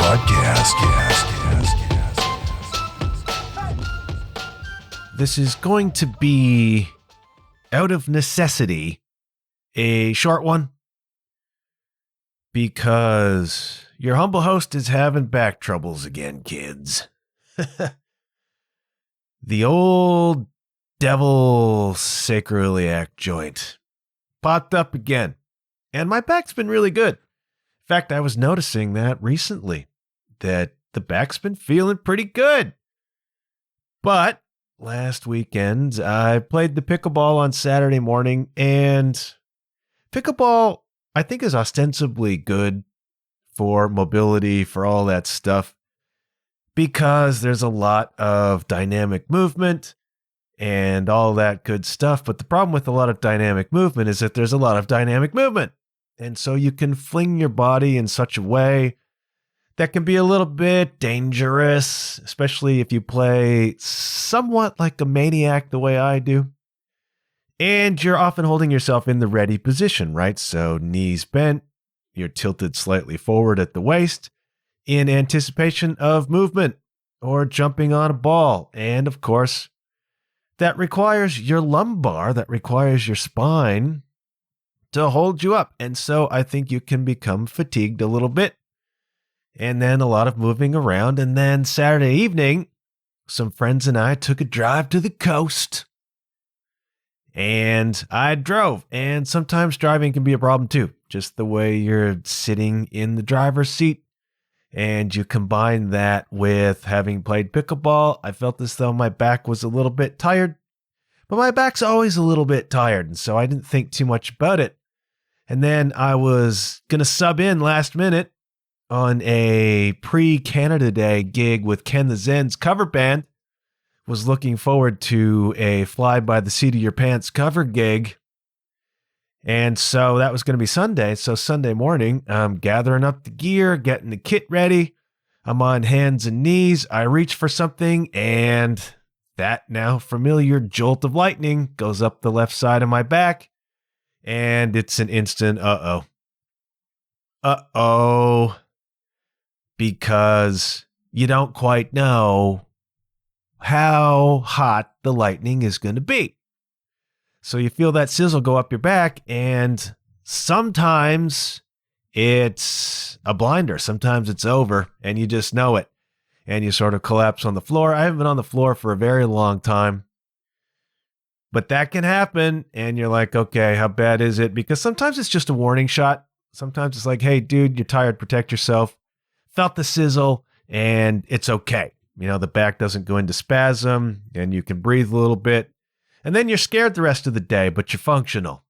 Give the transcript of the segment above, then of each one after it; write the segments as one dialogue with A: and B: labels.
A: podcast.
B: This is going to be, out of necessity, a short one, because your humble host is having back troubles again, kids. The old devil sacroiliac joint popped up again, and my back's been really good. In fact, I was noticing that recently, that the back's been feeling pretty good. But last weekend, I played the pickleball on Saturday morning, and pickleball, I think, is ostensibly good for mobility, for all that stuff, because there's a lot of dynamic movement and all that good stuff. But the problem with a lot of dynamic movement is that there's a lot of dynamic movement. And so you can fling your body in such a way that can be a little bit dangerous, especially if you play somewhat like a maniac the way I do. And you're often holding yourself in the ready position, right? So knees bent, you're tilted slightly forward at the waist in anticipation of movement or jumping on a ball. And of course, that requires your lumbar, that requires your spine to hold you up. And so I think you can become fatigued a little bit. And then a lot of moving around. And then Saturday evening, some friends and I took a drive to the coast. And I drove. And sometimes driving can be a problem too. Just the way you're sitting in the driver's seat. And you combine that with having played pickleball, I felt as though my back was a little bit tired. But my back's always a little bit tired, and so I didn't think too much about it. And then I was going to sub in last minute on a pre-Canada Day gig with Ken the Zen's cover band. Was looking forward to a fly by the seat of your pants cover gig. And so that was going to be Sunday. So Sunday morning, I'm gathering up the gear, getting the kit ready. I'm on hands and knees. I reach for something, and that now familiar jolt of lightning goes up the left side of my back. And it's an instant uh-oh. Because you don't quite know how hot the lightning is going to be. So you feel that sizzle go up your back, and sometimes it's a blinder. Sometimes it's over, and you just know it. And you sort of collapse on the floor. I haven't been on the floor for a very long time. But that can happen, and you're like, okay, how bad is it? Because sometimes it's just a warning shot. Sometimes it's like, hey, dude, you're tired, protect yourself. Felt the sizzle, and it's okay. You know, the back doesn't go into spasm, and you can breathe a little bit. And then you're scared the rest of the day, but you're functional.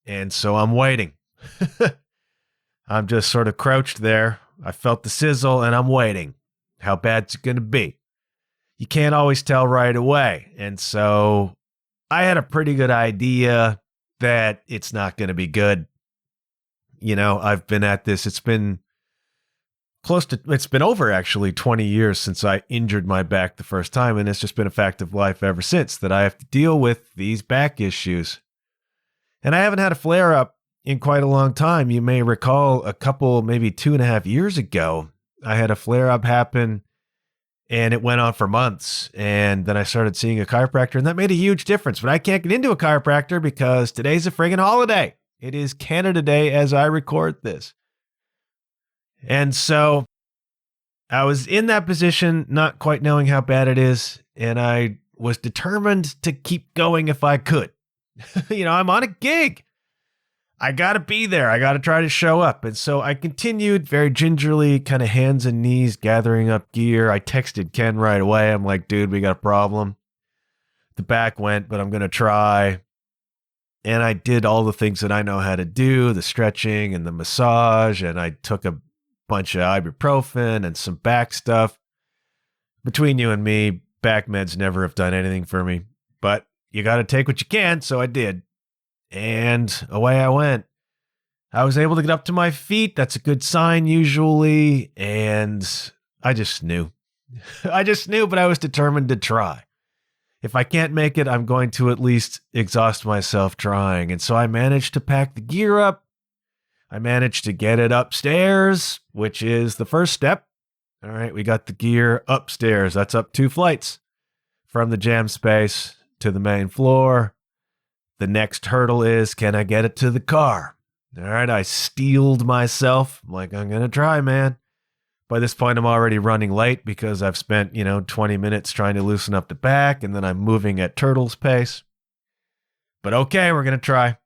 B: And so I'm waiting. I'm just sort of crouched there. I felt the sizzle, and I'm waiting. How bad's it going to be? You can't always tell right away. And so I had a pretty good idea that it's not going to be good. You know, I've been at this. It's been over actually 20 years since I injured my back the first time, and it's just been a fact of life ever since that I have to deal with these back issues. And I haven't had a flare-up in quite a long time. You may recall a couple, maybe 2.5 years ago, I had a flare-up happen, and it went on for months. And then I started seeing a chiropractor, and that made a huge difference. But I can't get into a chiropractor because today's a friggin' holiday. It is Canada Day as I record this. And so I was in that position, not quite knowing how bad it is, and I was determined to keep going if I could. You know, I'm on a gig. I got to be there. I got to try to show up. And so I continued very gingerly, kind of hands and knees, gathering up gear. I texted Ken right away. I'm like, dude, we got a problem. The back went, but I'm going to try. And I did all the things that I know how to do, the stretching and the massage, and I took a bunch of ibuprofen and some back stuff. Between you and me, back meds never have done anything for me, but you got to take what you can. So I did. And away I went. I was able to get up to my feet. That's a good sign usually. And I just knew. But I was determined to try. If I can't make it, I'm going to at least exhaust myself trying. And so I managed to pack the gear up. I managed to get it upstairs, which is the first step. All right, we got the gear upstairs. That's up 2 flights from the jam space to the main floor. The next hurdle is, can I get it to the car? All right, I steeled myself. I'm like, I'm going to try, man. By this point, I'm already running late because I've spent, 20 minutes trying to loosen up the back, and then I'm moving at turtle's pace. But okay, we're going to try.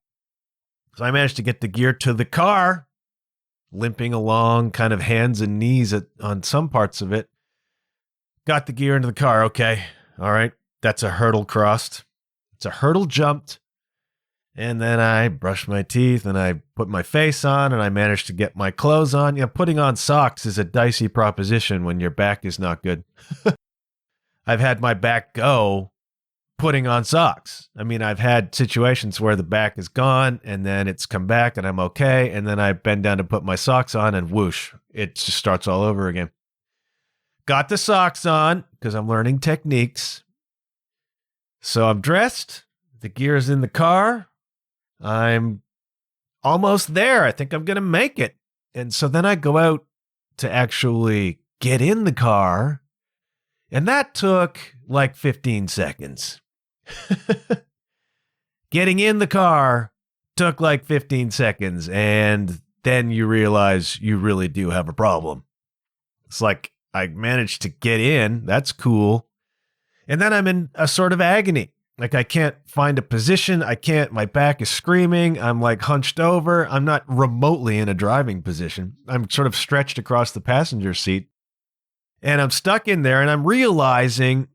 B: So I managed to get the gear to the car, limping along, kind of hands and knees on some parts of it. Got the gear into the car. Okay, all right, that's a hurdle crossed. It's a hurdle jumped. And then I brushed my teeth and I put my face on and I managed to get my clothes on. Putting on socks is a dicey proposition when your back is not good. I've had my back go putting on socks. I mean, I've had situations where the back is gone and then it's come back and I'm okay. And then I bend down to put my socks on and whoosh, it just starts all over again. Got the socks on because I'm learning techniques. So I'm dressed. The gear is in the car. I'm almost there. I think I'm going to make it. And so then I go out to actually get in the car. And that took like 15 seconds. Getting in the car took like 15 seconds. And then you realize you really do have a problem. It's like I managed to get in. That's cool. And then I'm in a sort of agony. Like I can't find a position. My back is screaming. I'm like hunched over. I'm not remotely in a driving position. I'm sort of stretched across the passenger seat and I'm stuck in there and I'm realizing,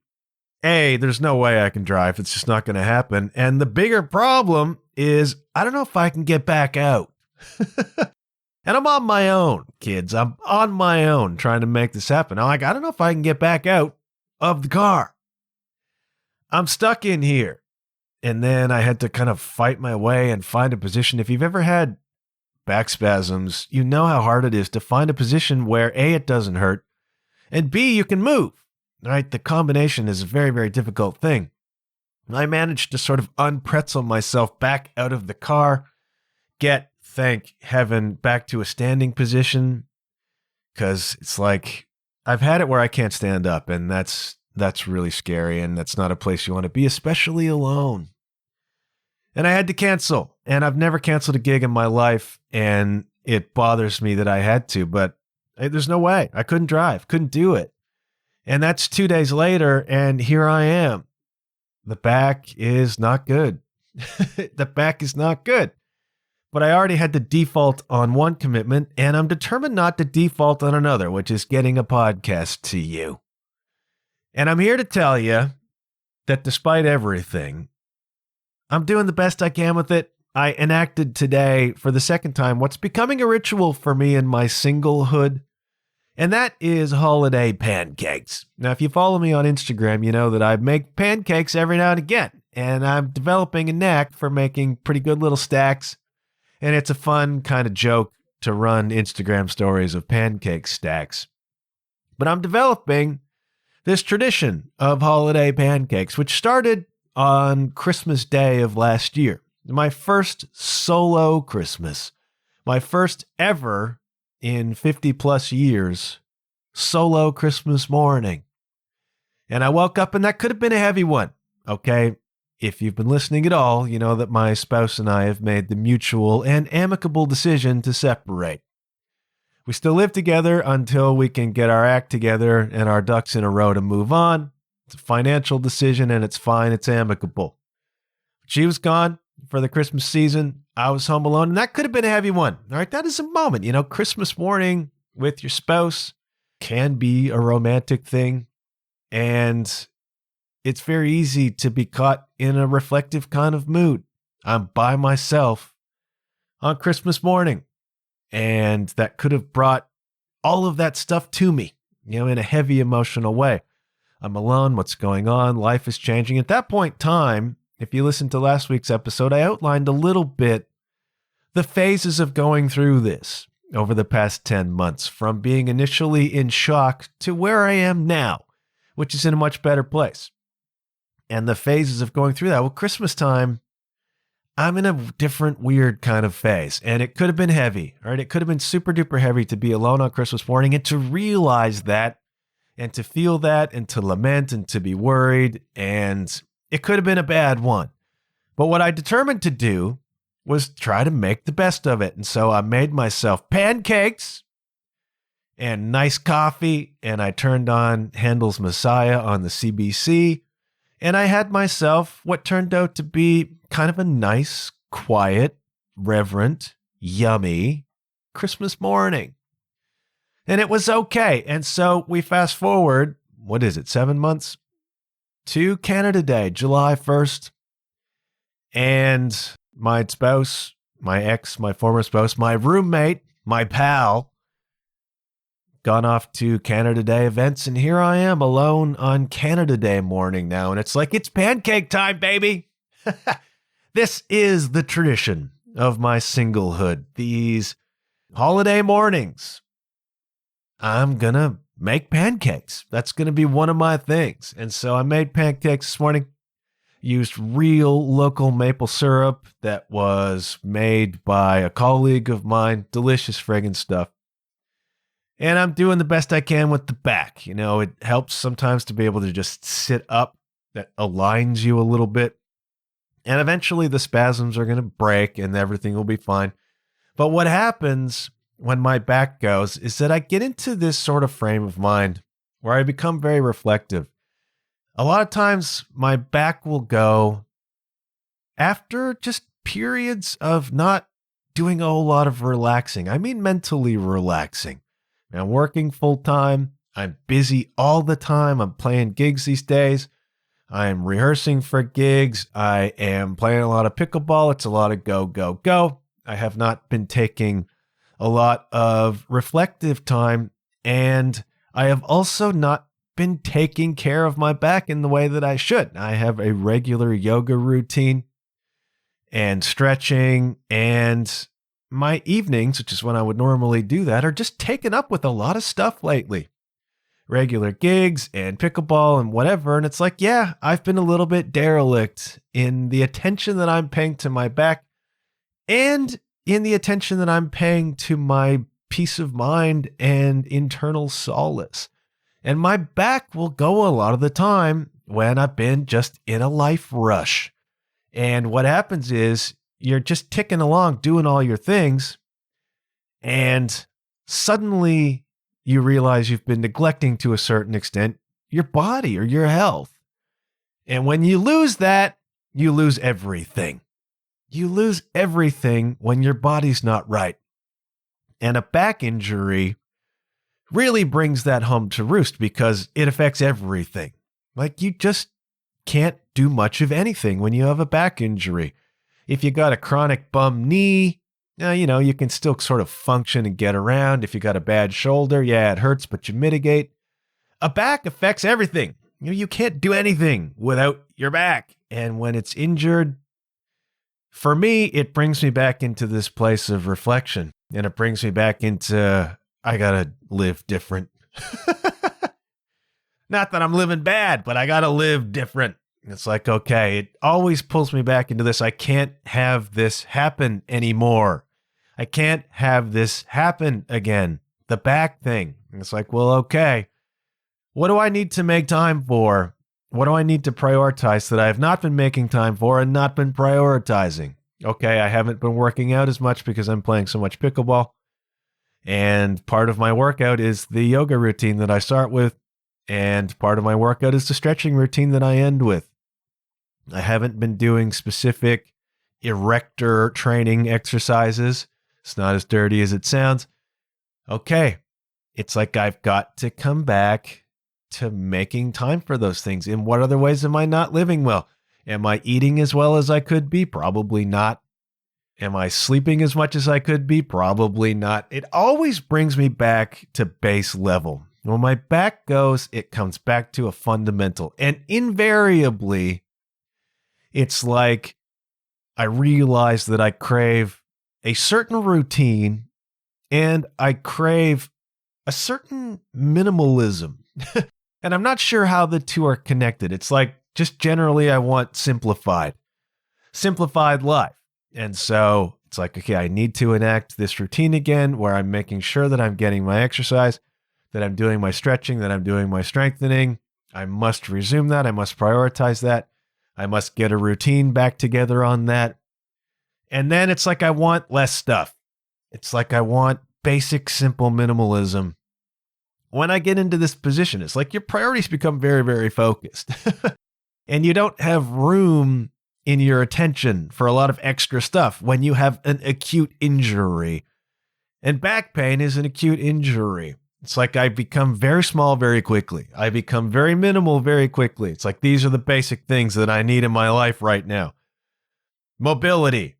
B: A, there's no way I can drive. It's just not going to happen. And the bigger problem is I don't know if I can get back out. And I'm on my own, kids. I'm on my own trying to make this happen. I'm like, I don't know if I can get back out of the car. I'm stuck in here. And then I had to kind of fight my way and find a position. If you've ever had back spasms, you know how hard it is to find a position where A, it doesn't hurt, and B, you can move, right? The combination is a very, very difficult thing. I managed to sort of unpretzel myself back out of the car, get, thank heaven, back to a standing position, because it's like I've had it where I can't stand up, and that's really scary, and that's not a place you want to be, especially alone. And I had to cancel, and I've never canceled a gig in my life, and it bothers me that I had to, but there's no way. I couldn't drive, couldn't do it. And that's 2 days later, and here I am. The back is not good. The back is not good. But I already had to default on one commitment, and I'm determined not to default on another, which is getting a podcast to you. And I'm here to tell you that despite everything, I'm doing the best I can with it. I enacted today for the second time what's becoming a ritual for me in my singlehood, and that is holiday pancakes. Now, if you follow me on Instagram, you know that I make pancakes every now and again, and I'm developing a knack for making pretty good little stacks, and it's a fun kind of joke to run Instagram stories of pancake stacks. But I'm developing this tradition of holiday pancakes, which started on Christmas Day of last year. My first solo Christmas. My first ever in 50 plus years solo Christmas morning. And I woke up and that could have been a heavy one. Okay. If you've been listening at all, you know that my spouse and I have made the mutual and amicable decision to separate. We still live together until we can get our act together and our ducks in a row to move on. It's a financial decision and it's fine. It's amicable. She was gone for the Christmas season. I was home alone, and that could have been a heavy one. All right, that is a moment. You know, Christmas morning with your spouse can be a romantic thing, and it's very easy to be caught in a reflective kind of mood. I'm by myself on Christmas morning, and that could have brought all of that stuff to me, you know, in a heavy emotional way. I'm alone. What's going on? Life is changing. At that point in time, if you listen to last week's episode, I outlined a little bit the phases of going through this over the past 10 months, from being initially in shock to where I am now, which is in a much better place. And the phases of going through that, well, Christmas time, I'm in a different weird kind of phase. And it could have been heavy, right? It could have been super duper heavy to be alone on Christmas morning and to realize that and to feel that and to lament and to be worried. And it could have been a bad one. But what I determined to do was try to make the best of it. And so I made myself pancakes and nice coffee, and I turned on Handel's Messiah on the CBC, and I had myself what turned out to be kind of a nice, quiet, reverent, yummy Christmas morning. And it was okay. And so we fast forward, 7 months to Canada Day, July 1st. And my spouse, my ex, my former spouse, my roommate, my pal, gone off to Canada Day events. And here I am alone on Canada Day morning now. And it's like, it's pancake time, baby. This is the tradition of my singlehood. These holiday mornings, I'm going to make pancakes. That's going to be one of my things. And so I made pancakes this morning. Used real local maple syrup that was made by a colleague of mine. Delicious friggin' stuff. And I'm doing the best I can with the back. You know, it helps sometimes to be able to just sit up. That aligns you a little bit. And eventually the spasms are going to break and everything will be fine. But what happens when my back goes is that I get into this sort of frame of mind where I become very reflective. A lot of times my back will go after just periods of not doing a whole lot of relaxing. I mean, mentally relaxing. I'm working full time. I'm busy all the time. I'm playing gigs these days. I'm rehearsing for gigs. I am playing a lot of pickleball. It's a lot of go, go, go. I have not been taking a lot of reflective time. And I have also not been taking care of my back in the way that I should. I have a regular yoga routine and stretching, and my evenings, which is when I would normally do that, are just taken up with a lot of stuff lately. Regular gigs and pickleball and whatever. And it's like, yeah, I've been a little bit derelict in the attention that I'm paying to my back and in the attention that I'm paying to my peace of mind and internal solace. And my back will go a lot of the time when I've been just in a life rush. And what happens is you're just ticking along, doing all your things, and suddenly you realize you've been neglecting to a certain extent your body or your health. And when you lose that, you lose everything. You lose everything when your body's not right. And a back injury really brings that home to roost because it affects everything. Like, you just can't do much of anything when you have a back injury. If you got a chronic bum knee, you can still sort of function and get around. If you got a bad shoulder, yeah, it hurts, but you mitigate. A back affects everything. You can't do anything without your back. And when it's injured, for me, it brings me back into this place of reflection. And it brings me back into, I gotta live different. Not that I'm living bad, but I gotta live different. It's like, okay, it always pulls me back into this. I can't have this happen anymore. I can't have this happen again. The back thing. And it's like, well, okay, what do I need to make time for? What do I need to prioritize that I have not been making time for and not been prioritizing? Okay, I haven't been working out as much because I'm playing so much pickleball. And part of my workout is the yoga routine that I start with. And part of my workout is the stretching routine that I end with. I haven't been doing specific erector training exercises. It's not as dirty as it sounds. Okay, it's like I've got to come back to making time for those things. In what other ways am I not living well? Am I eating as well as I could be? Probably not. Am I sleeping as much as I could be? Probably not. It always brings me back to base level. When my back goes, it comes back to a fundamental. And invariably, it's like I realize that I crave a certain routine and I crave a certain minimalism. And I'm not sure how the two are connected. It's like, just generally, I want simplified life. And so it's like, okay, I need to enact this routine again where I'm making sure that I'm getting my exercise, that I'm doing my stretching, that I'm doing my strengthening. I must resume that. I must prioritize that. I must get a routine back together on that. And then it's like I want less stuff. It's like I want basic, simple minimalism. When I get into this position, it's like your priorities become very, very focused. And you don't have room in your attention for a lot of extra stuff when you have an acute injury. And back pain is an acute injury. It's like I become very small very quickly. I become very minimal very quickly. It's like these are the basic things that I need in my life right now. Mobility.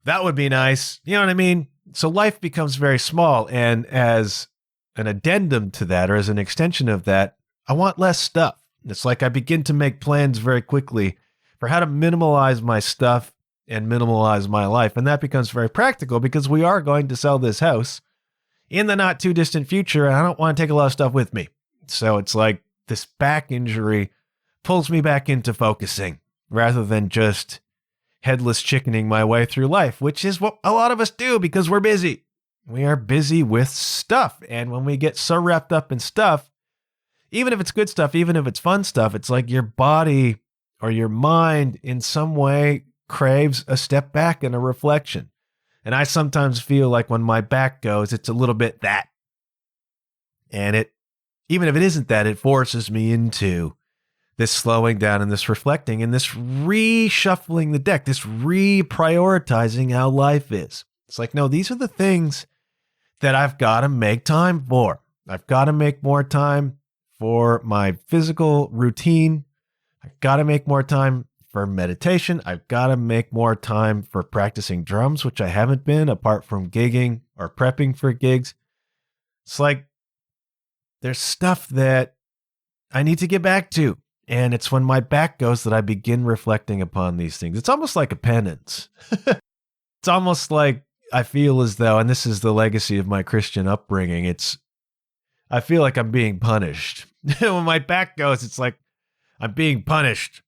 B: That would be nice. You know what I mean? So life becomes very small. And as an addendum to that, or as an extension of that, I want less stuff. It's like I begin to make plans very quickly for how to minimalize my stuff and minimalize my life. And that becomes very practical because we are going to sell this house in the not too distant future. And I don't want to take a lot of stuff with me. So it's like this back injury pulls me back into focusing rather than just headless chickening my way through life, which is what a lot of us do because we're busy. We are busy with stuff. And when we get so wrapped up in stuff, even if it's good stuff, even if it's fun stuff, it's like your body or your mind in some way craves a step back and a reflection. And I sometimes feel like when my back goes, it's a little bit that. And even if it isn't that, it forces me into this slowing down and this reflecting and this reshuffling the deck, this reprioritizing how life is. It's like, no, these are the things that I've got to make time for. I've got to make more time for my physical routine. I've got to make more time for meditation. I've got to make more time for practicing drums, which I haven't been apart from gigging or prepping for gigs. It's like there's stuff that I need to get back to. And it's when my back goes that I begin reflecting upon these things. It's almost like a penance. It's almost like I feel as though, and this is the legacy of my Christian upbringing, I feel like I'm being punished. When my back goes, it's like I'm being punished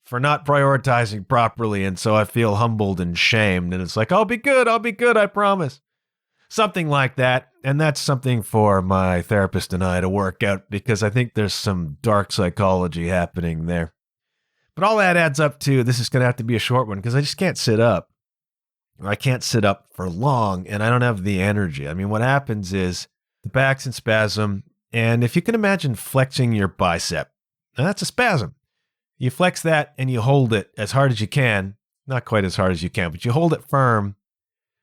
B: for not prioritizing properly. And so I feel humbled and shamed. And it's like, I'll be good, I promise. Something like that. And that's something for my therapist and I to work out because I think there's some dark psychology happening there. But all that adds up to, this is going to have to be a short one because I just can't sit up. Or I can't sit up for long and I don't have the energy. I mean, what happens is the back's in spasm. And if you can imagine flexing your bicep, now that's a spasm. You flex that and you hold it as hard as you can. Not quite as hard as you can, but you hold it firm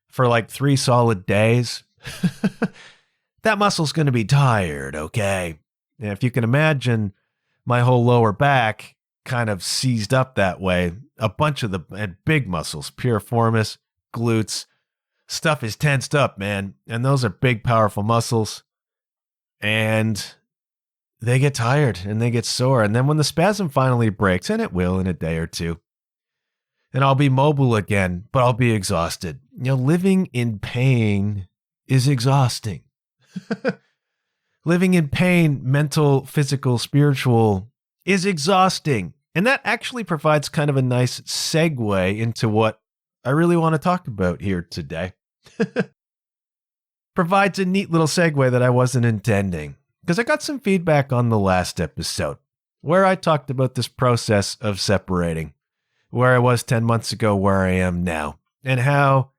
B: for like 3 solid days. That muscle's going to be tired, okay? And if you can imagine my whole lower back kind of seized up that way, a bunch of the big muscles, piriformis, glutes, stuff is tensed up, man. And those are big, powerful muscles. And they get tired and they get sore. And then when the spasm finally breaks, and it will in a day or two, and I'll be mobile again, but I'll be exhausted. You know, living in pain is exhausting. Living in pain, mental, physical, spiritual, is exhausting. And that actually provides kind of a nice segue into what I really want to talk about here today. Provides a neat little segue that I wasn't intending. Because I got some feedback on the last episode where I talked about this process of separating. Where I was 10 months ago, where I am now. And how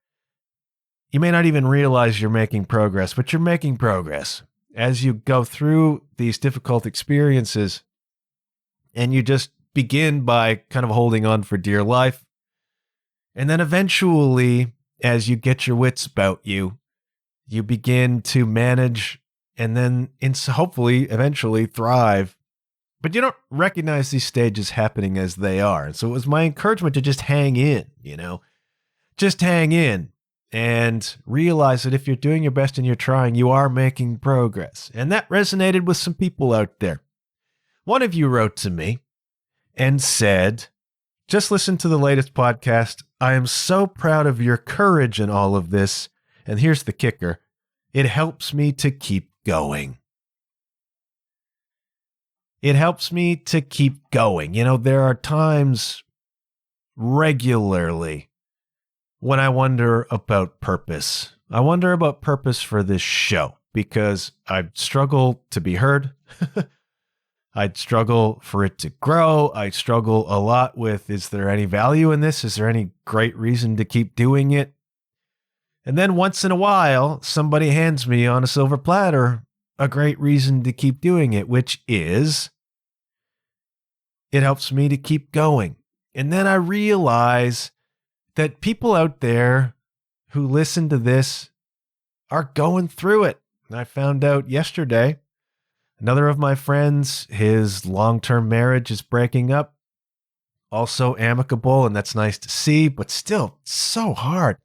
B: you may not even realize you're making progress, but you're making progress as you go through these difficult experiences. And you just begin by kind of holding on for dear life. And then eventually, as you get your wits about you, you begin to manage and then hopefully eventually thrive. But you don't recognize these stages happening as they are. And so it was my encouragement to just hang in, just hang in and realize that if you're doing your best and you're trying, you are making progress. And that resonated with some people out there. One of you wrote to me and said, just listen to the latest podcast. I am so proud of your courage in all of this. And here's the kicker. It helps me to keep going. It helps me to keep going. There are times regularly when I wonder about purpose. I wonder about purpose for this show because I struggle to be heard. I'd struggle for it to grow. I struggle a lot with, is there any value in this? Is there any great reason to keep doing it? And then once in a while, somebody hands me on a silver platter a great reason to keep doing it, which is it helps me to keep going. And then I realize that people out there who listen to this are going through it. And I found out yesterday, another of my friends, his long-term marriage is breaking up. Also amicable, and that's nice to see, but still so hard.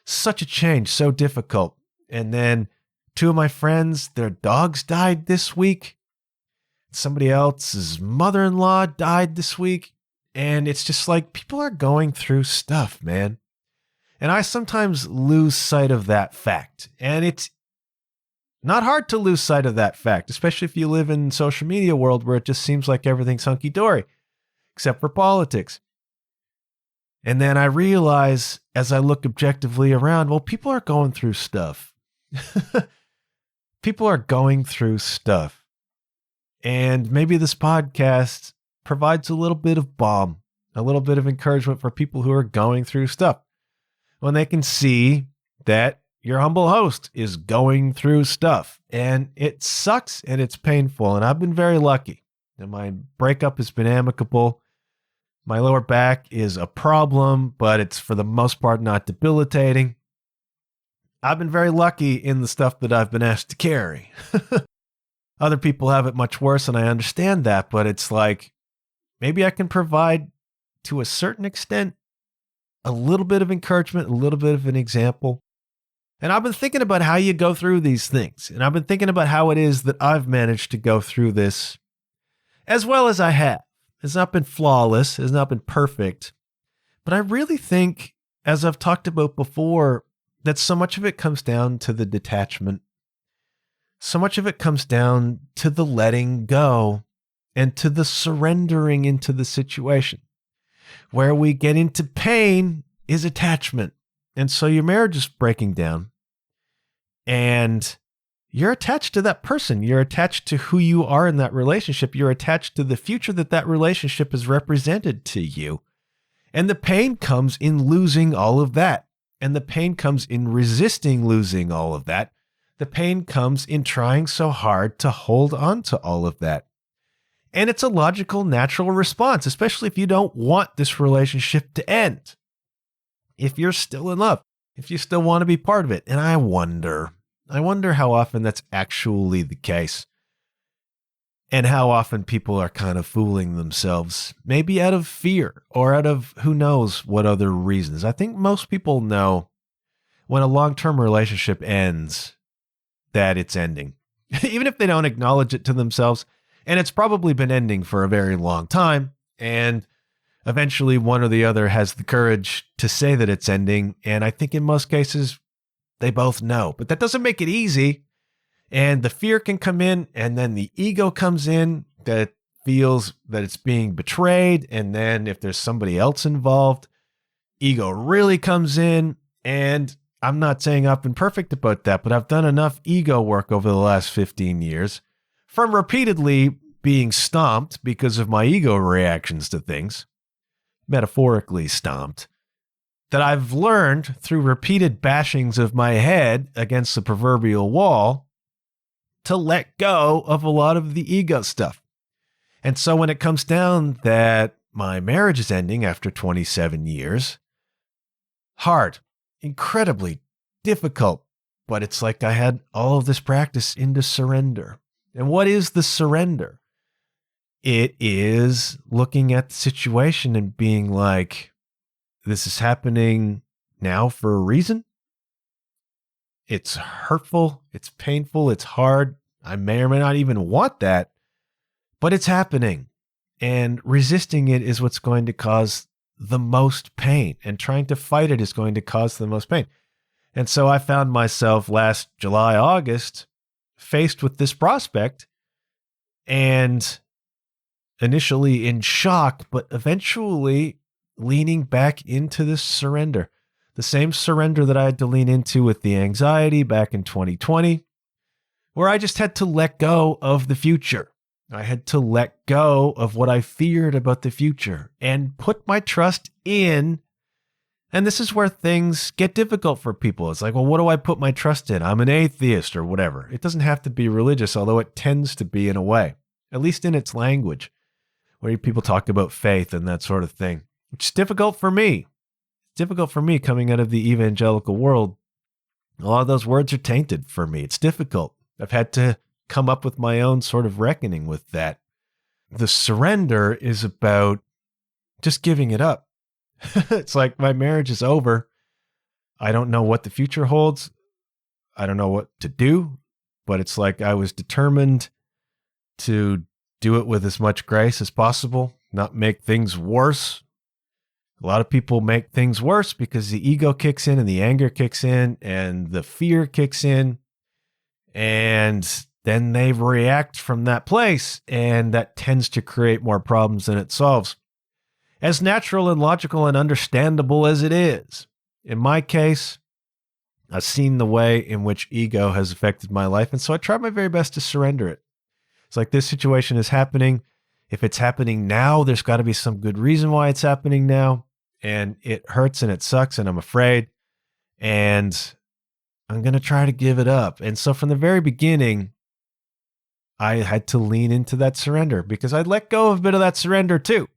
B: Such a change, so difficult. And then two of my friends, their dogs died this week. Somebody else's mother-in-law died this week. And it's just like people are going through stuff, man. And I sometimes lose sight of that fact. And it's not hard to lose sight of that fact, especially if you live in the social media world where it just seems like everything's hunky-dory, except for politics. And then I realize as I look objectively around, well, people are going through stuff. People are going through stuff. And maybe this podcast provides a little bit of balm, a little bit of encouragement for people who are going through stuff. When they can see that your humble host is going through stuff. And it sucks and it's painful. And I've been very lucky. And my breakup has been amicable. My lower back is a problem, but it's for the most part not debilitating. I've been very lucky in the stuff that I've been asked to carry. Other people have it much worse, and I understand that, but it's like, maybe I can provide, to a certain extent, a little bit of encouragement, a little bit of an example. And I've been thinking about how you go through these things, and I've been thinking about how it is that I've managed to go through this as well as I have. It's not been flawless, it's not been perfect, but I really think, as I've talked about before, that so much of it comes down to the detachment. So much of it comes down to the letting go and to the surrendering into the situation. Where we get into pain is attachment. And so your marriage is breaking down and you're attached to that person. You're attached to who you are in that relationship. You're attached to the future that that relationship has represented to you. And the pain comes in losing all of that. And the pain comes in resisting losing all of that. The pain comes in trying so hard to hold on to all of that. And it's a logical, natural response, especially if you don't want this relationship to end. If you're still in love, if you still want to be part of it. And I wonder how often that's actually the case. And how often people are kind of fooling themselves, maybe out of fear or out of who knows what other reasons. I think most people know when a long-term relationship ends that it's ending, even if they don't acknowledge it to themselves. And it's probably been ending for a very long time. And eventually one or the other has the courage to say that it's ending. And I think in most cases, they both know. But that doesn't make it easy. And the fear can come in, and then the ego comes in that feels that it's being betrayed. And then if there's somebody else involved, ego really comes in. And I'm not saying I've been perfect about that, but I've done enough ego work over the last 15 years from repeatedly being stomped because of my ego reactions to things, metaphorically stomped, that I've learned through repeated bashings of my head against the proverbial wall to let go of a lot of the ego stuff. And so when it comes down that my marriage is ending after 27 years, hard, incredibly difficult, but it's like I had all of this practice into surrender. And what is the surrender? It is looking at the situation and being like, this is happening now for a reason. It's hurtful, it's painful, it's hard. I may or may not even want that, but it's happening. And resisting it is what's going to cause the most pain. And trying to fight it is going to cause the most pain. And so I found myself last July, August, faced with this prospect and initially in shock, but eventually leaning back into this surrender. The same surrender that I had to lean into with the anxiety back in 2020, where I just had to let go of the future. I had to let go of what I feared about the future and put my trust in. And this is where things get difficult for people. It's like, well, what do I put my trust in? I'm an atheist or whatever. It doesn't have to be religious, although it tends to be in a way, at least in its language, where people talk about faith and that sort of thing, which is difficult for me. It's difficult for me coming out of the evangelical world. A lot of those words are tainted for me. It's difficult. I've had to come up with my own sort of reckoning with that. The surrender is about just giving it up. It's like my marriage is over. I don't know what the future holds. I don't know what to do, but it's like I was determined to do it with as much grace as possible, not make things worse. A lot of people make things worse because the ego kicks in and the anger kicks in and the fear kicks in, and then they react from that place, and that tends to create more problems than it solves. As natural and logical and understandable as it is, in my case, I've seen the way in which ego has affected my life, and so I try my very best to surrender it. It's like this situation is happening. If it's happening now, there's got to be some good reason why it's happening now, and it hurts and it sucks and I'm afraid, and I'm going to try to give it up. And so from the very beginning, I had to lean into that surrender because I'd let go of a bit of that surrender too.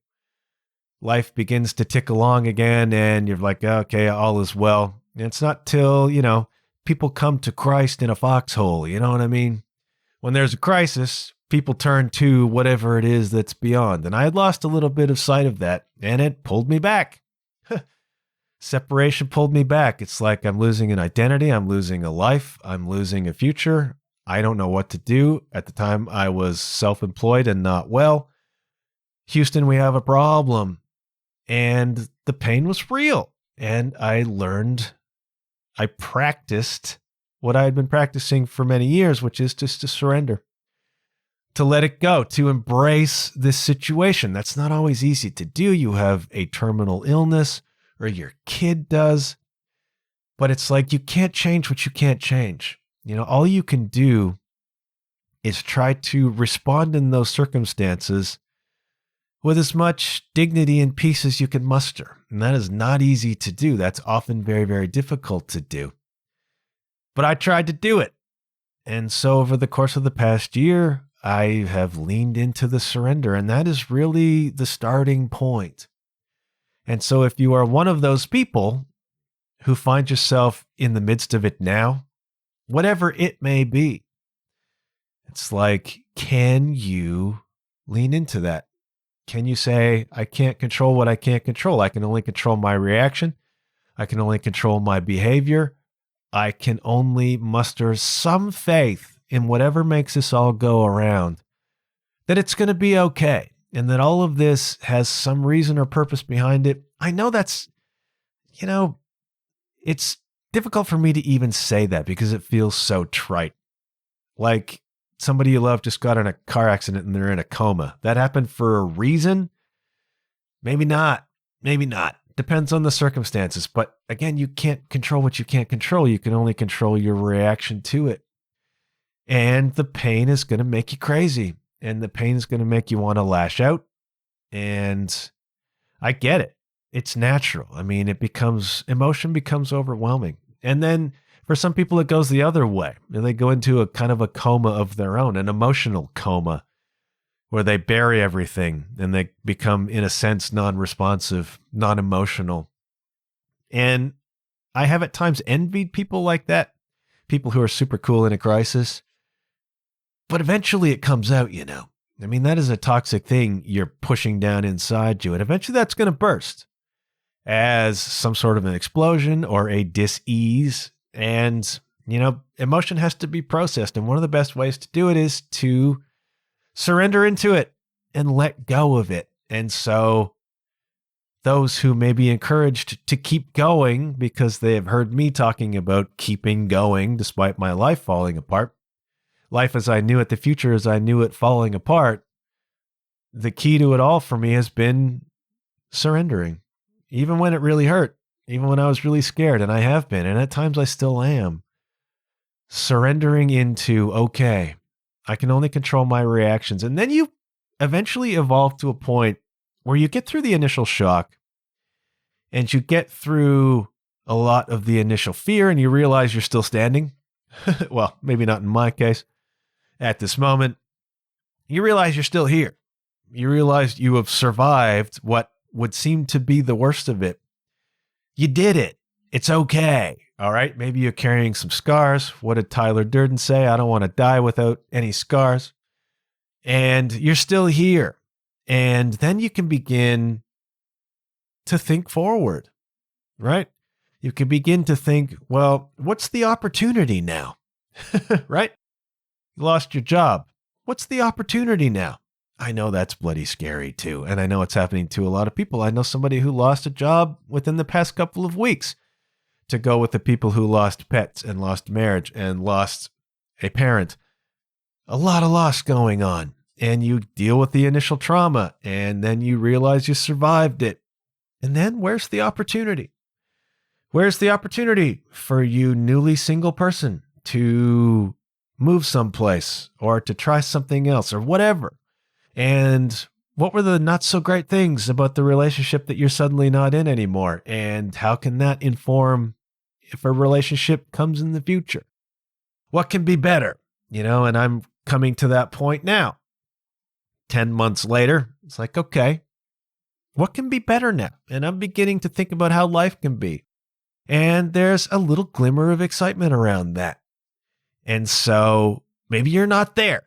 B: Life begins to tick along again, and you're like, okay, all is well. And it's not till, people come to Christ in a foxhole, you know what I mean? When there's a crisis, people turn to whatever it is that's beyond. And I had lost a little bit of sight of that, and it pulled me back. Separation pulled me back. It's like I'm losing an identity. I'm losing a life. I'm losing a future. I don't know what to do. At the time, I was self-employed and not well. Houston, we have a problem. And the pain was real. And I practiced what I had been practicing for many years, which is just to surrender, to let it go, to embrace this situation. That's not always easy to do. You have a terminal illness, or your kid does, but it's like you can't change what you can't change. All you can do is try to respond in those circumstances with as much dignity and peace as you can muster. And that is not easy to do. That's often very, very difficult to do. But I tried to do it. And so over the course of the past year, I have leaned into the surrender, and that is really the starting point. And so if you are one of those people who find yourself in the midst of it now, whatever it may be, it's like, can you lean into that? Can you say, I can't control what I can't control? I can only control my reaction. I can only control my behavior. I can only muster some faith in whatever makes this all go around, that it's going to be okay, and that all of this has some reason or purpose behind it. I know that's, it's difficult for me to even say that because it feels so trite. Like somebody you love just got in a car accident and they're in a coma. That happened for a reason? Maybe not. Maybe not. Depends on the circumstances. But again, you can't control what you can't control. You can only control your reaction to it. And the pain is going to make you crazy. And the pain is going to make you want to lash out. And I get it. It's natural. I mean, emotion becomes overwhelming. And then for some people, it goes the other way. And they go into a kind of a coma of their own, an emotional coma, where they bury everything and they become, in a sense, non-responsive, non-emotional. And I have at times envied people like that, people who are super cool in a crisis. But eventually it comes out, I mean, that is a toxic thing you're pushing down inside you. And eventually that's going to burst as some sort of an explosion or a dis-ease. And, emotion has to be processed. And one of the best ways to do it is to surrender into it and let go of it. And so those who may be encouraged to keep going because they have heard me talking about keeping going despite my life falling apart, life as I knew it, the future as I knew it falling apart, the key to it all for me has been surrendering, even when it really hurt. even when I was really scared, and I have been, and at times I still am, surrendering into, okay, I can only control my reactions. And then you eventually evolve to a point where you get through the initial shock and you get through a lot of the initial fear and you realize you're still standing. Well, maybe not in my case. At this moment, you realize you're still here. You realize you have survived what would seem to be the worst of it. You did it. It's okay. All right. Maybe you're carrying some scars. What did Tyler Durden say? I don't want to die without any scars. And you're still here. And then you can begin to think forward, right? You can begin to think, well, what's the opportunity now? Right? You lost your job. What's the opportunity now? I know that's bloody scary too. And I know it's happening to a lot of people. I know somebody who lost a job within the past couple of weeks, to go with the people who lost pets and lost marriage and lost a parent. A lot of loss going on. And you deal with the initial trauma and then you realize you survived it. And then where's the opportunity? Where's the opportunity for you newly single person to move someplace or to try something else or whatever? And what were the not so great things about the relationship that you're suddenly not in anymore? And how can that inform if a relationship comes in the future? What can be better? And I'm coming to that point now. 10 months later, it's like, okay, what can be better now? And I'm beginning to think about how life can be. And there's a little glimmer of excitement around that. And so maybe you're not there.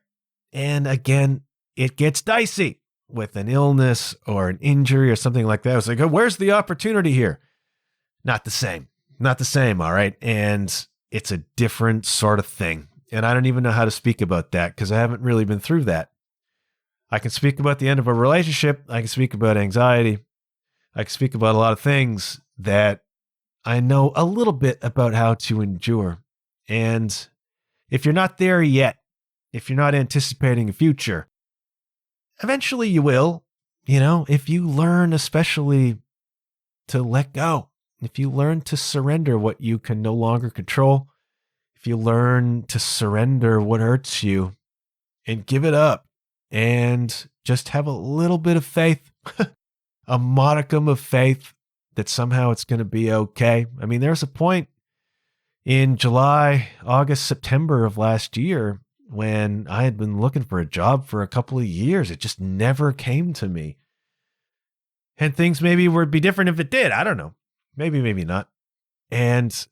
B: And again, it gets dicey with an illness or an injury or something like that. It's like, oh, where's the opportunity here? Not the same. Not the same, all right? And it's a different sort of thing. And I don't even know how to speak about that because I haven't really been through that. I can speak about the end of a relationship. I can speak about anxiety. I can speak about a lot of things that I know a little bit about how to endure. And if you're not there yet, if you're not anticipating a future, eventually you will, if you learn especially to let go, if you learn to surrender what you can no longer control, if you learn to surrender what hurts you and give it up and just have a little bit of faith, a modicum of faith that somehow it's going to be okay. I mean, there's a point in July, August, September of last year when I had been looking for a job for a couple of years. It just never came to me. And things maybe would be different if it did. I don't know. Maybe, maybe not. And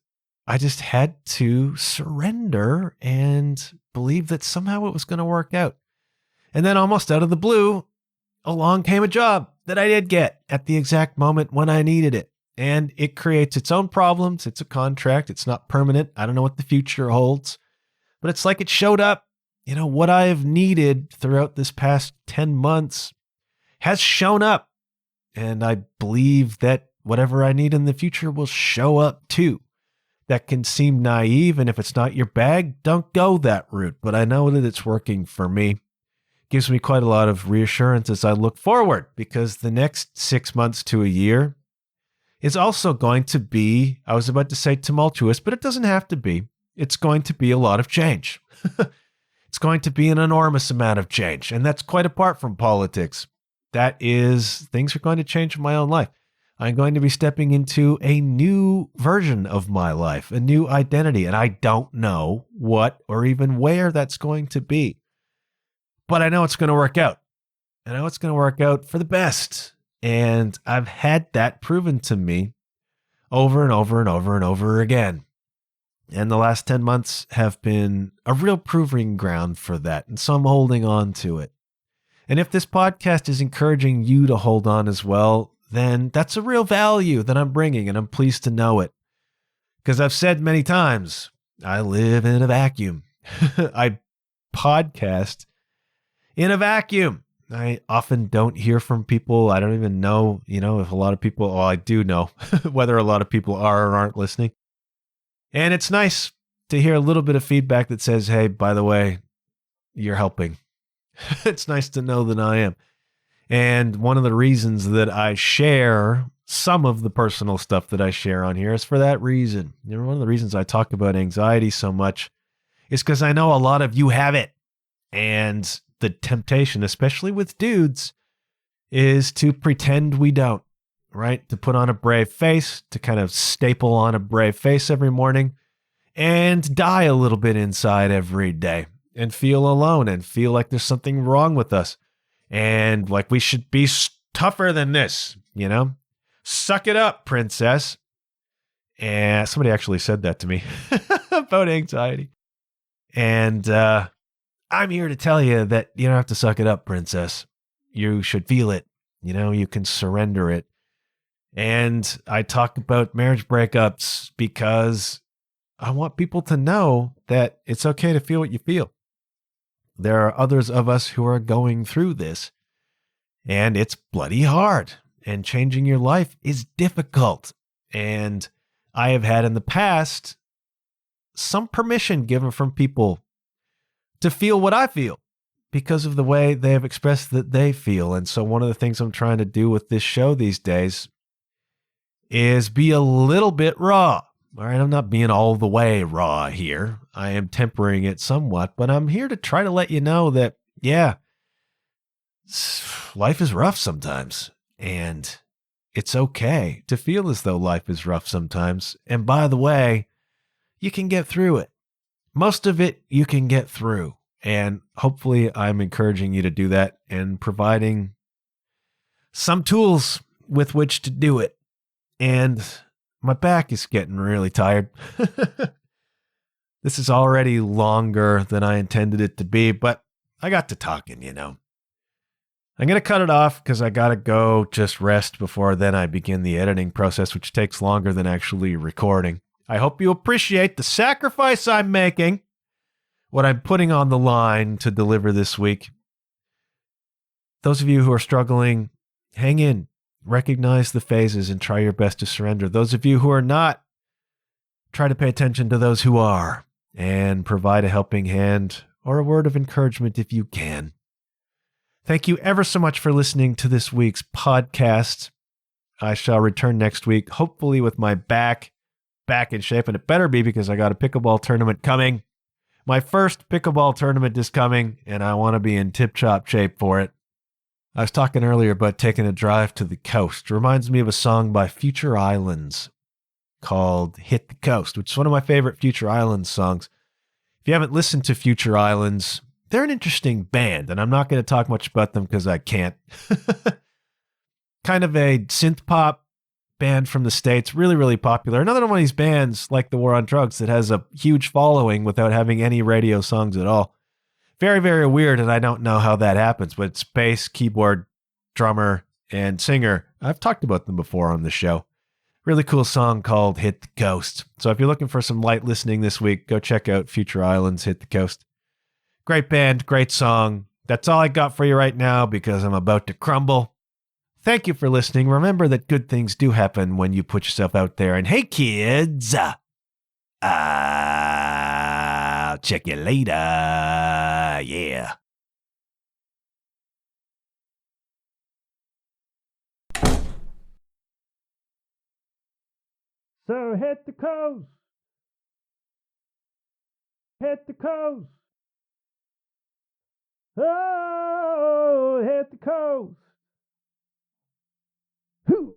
B: I just had to surrender and believe that somehow it was going to work out. And then almost out of the blue, along came a job that I did get at the exact moment when I needed it. And it creates its own problems. It's a contract. It's not permanent. I don't know what the future holds. But it's like it showed up. What I have needed throughout this past 10 months has shown up. And I believe that whatever I need in the future will show up too. That can seem naive. And if it's not your bag, don't go that route. But I know that it's working for me. Gives me quite a lot of reassurance as I look forward, because the next 6 months to a year is also going to be, I was about to say tumultuous, but it doesn't have to be. It's going to be a lot of change. It's going to be an enormous amount of change. And that's quite apart from politics. That is, things are going to change in my own life. I'm going to be stepping into a new version of my life, a new identity. And I don't know what or even where that's going to be. But I know it's going to work out. I know it's going to work out for the best. And I've had that proven to me over and over and over and over again. And the last 10 months have been a real proving ground for that. And so I'm holding on to it. And if this podcast is encouraging you to hold on as well, then that's a real value that I'm bringing, and I'm pleased to know it. Because I've said many times, I live in a vacuum. I podcast in a vacuum. I often don't hear from people. I don't even know, if a lot of people, well, I do know whether a lot of people are or aren't listening. And it's nice to hear a little bit of feedback that says, hey, by the way, you're helping. It's nice to know that I am. And one of the reasons that I share some of the personal stuff that I share on here is for that reason. One of the reasons I talk about anxiety so much is because I know a lot of you have it. And the temptation, especially with dudes, is to pretend we don't, right? To put on a brave face, to kind of staple on a brave face every morning and die a little bit inside every day and feel alone and feel like there's something wrong with us and like we should be tougher than this, Suck it up, princess. And somebody actually said that to me about anxiety. And I'm here to tell you that you don't have to suck it up, princess. You should feel it. You can surrender it. And I talk about marriage breakups because I want people to know that it's okay to feel what you feel. There are others of us who are going through this, and it's bloody hard. And changing your life is difficult. And I have had in the past some permission given from people to feel what I feel because of the way they have expressed that they feel. And so one of the things I'm trying to do with this show these days is be a little bit raw. All right, I'm not being all the way raw here. I am tempering it somewhat, but I'm here to try to let you know that, yeah, life is rough sometimes. And it's okay to feel as though life is rough sometimes. And by the way, you can get through it. Most of it you can get through. And hopefully I'm encouraging you to do that and providing some tools with which to do it. And my back is getting really tired. This is already longer than I intended it to be, but I got to talking, I'm going to cut it off because I got to go just rest before then I begin the editing process, which takes longer than actually recording. I hope you appreciate the sacrifice I'm making, what I'm putting on the line to deliver this week. Those of you who are struggling, hang in, recognize the phases, and try your best to surrender. Those of you who are not, try to pay attention to those who are and provide a helping hand or a word of encouragement if you can. Thank you ever so much for listening to this week's podcast. I shall return next week, hopefully with my back in shape, and it better be because I got a pickleball tournament coming. My first pickleball tournament is coming, and I want to be in tip-top shape for it. I was talking earlier about taking a drive to the coast. It reminds me of a song by Future Islands called Hit the Coast, which is one of my favorite Future Islands songs. If you haven't listened to Future Islands, they're an interesting band, and I'm not going to talk much about them because I can't. Kind of a synth pop band from the States, really, really popular. Another one of these bands like the War on Drugs that has a huge following without having any radio songs at all. Very, very weird, and I don't know how that happens, but it's bass, keyboard, drummer, and singer. I've talked about them before on the show. Really cool song called Hit the Coast. So if you're looking for some light listening this week, go check out Future Islands, Hit the Coast. Great band, great song. That's all I got for you right now because I'm about to crumble. Thank you for listening. Remember that good things do happen when you put yourself out there. And hey, kids, I'll check you later. Yeah. So hit the coast. Hit the coast. Oh, hit the coast. Whoo!